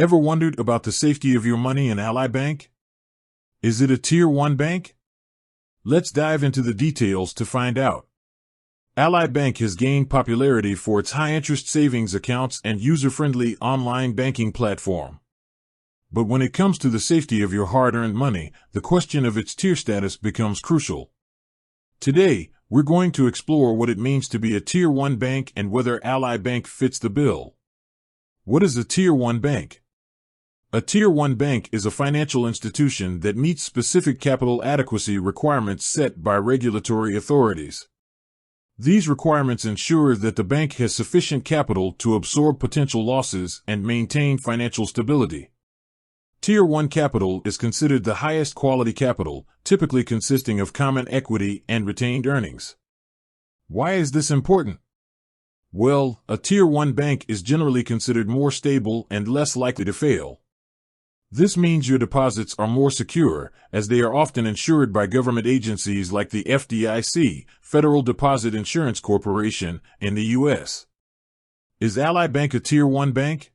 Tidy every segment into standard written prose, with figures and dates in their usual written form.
Ever wondered about the safety of your money in Ally Bank? Is it a Tier 1 bank? Let's dive into the details to find out. Ally Bank has gained popularity for its high-interest savings accounts and user-friendly online banking platform. But when it comes to the safety of your hard-earned money, the question of its tier status becomes crucial. Today, we're going to explore what it means to be a Tier 1 bank and whether Ally Bank fits the bill. What is a Tier 1 bank? A Tier 1 bank is a financial institution that meets specific capital adequacy requirements set by regulatory authorities. These requirements ensure that the bank has sufficient capital to absorb potential losses and maintain financial stability. Tier 1 capital is considered the highest quality capital, typically consisting of common equity and retained earnings. Why is this important? Well, a Tier 1 bank is generally considered more stable and less likely to fail. This means your deposits are more secure, as they are often insured by government agencies like the FDIC, Federal Deposit Insurance Corporation, in the U.S. Is Ally Bank a Tier 1 bank?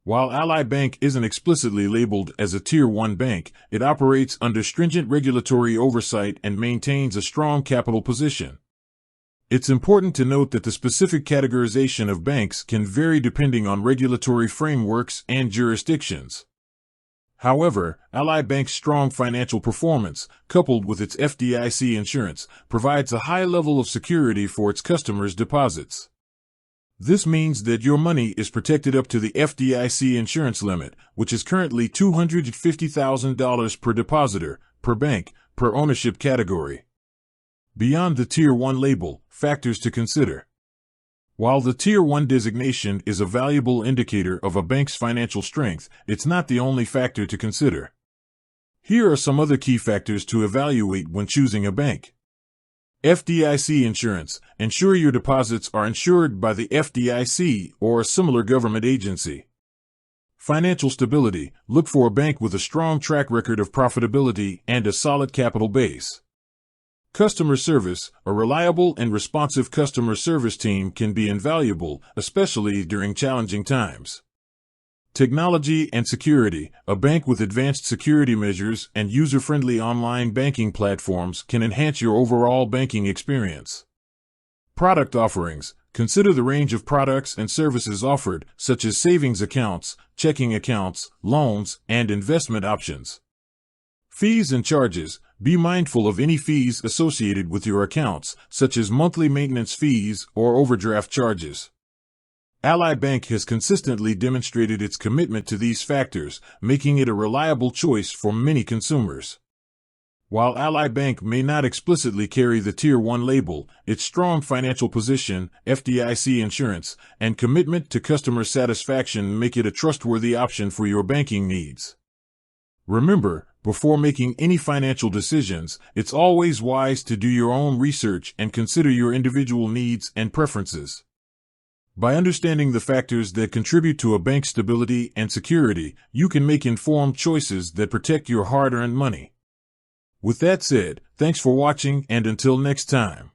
While Ally Bank isn't explicitly labeled as a Tier 1 bank, it operates under stringent regulatory oversight and maintains a strong capital position. It's important to note that the specific categorization of banks can vary depending on regulatory frameworks and jurisdictions. However, Ally Bank's strong financial performance, coupled with its FDIC insurance, provides a high level of security for its customers' deposits. This means that your money is protected up to the FDIC insurance limit, which is currently $250,000 per depositor, per bank, per ownership category. Beyond the Tier 1 label, factors to consider. While the Tier 1 designation is a valuable indicator of a bank's financial strength, it's not the only factor to consider. Here are some other key factors to evaluate when choosing a bank. FDIC insurance. Ensure your deposits are insured by the FDIC or a similar government agency. Financial stability. Look for a bank with a strong track record of profitability and a solid capital base. Customer service. A reliable and responsive customer service team can be invaluable, especially during challenging times. Technology and security. A bank with advanced security measures and user-friendly online banking platforms can enhance your overall banking experience. Product offerings. Consider the range of products and services offered, such as savings accounts, checking accounts, loans, and investment options. Fees and charges. Be mindful of any fees associated with your accounts, such as monthly maintenance fees or overdraft charges. Ally Bank has consistently demonstrated its commitment to these factors, making it a reliable choice for many consumers. While Ally Bank may not explicitly carry the Tier 1 label, its strong financial position, FDIC insurance, and commitment to customer satisfaction make it a trustworthy option for your banking needs. Remember, before making any financial decisions, it's always wise to do your own research and consider your individual needs and preferences. By understanding the factors that contribute to a bank's stability and security, you can make informed choices that protect your hard-earned money. With that said, thanks for watching, and until next time.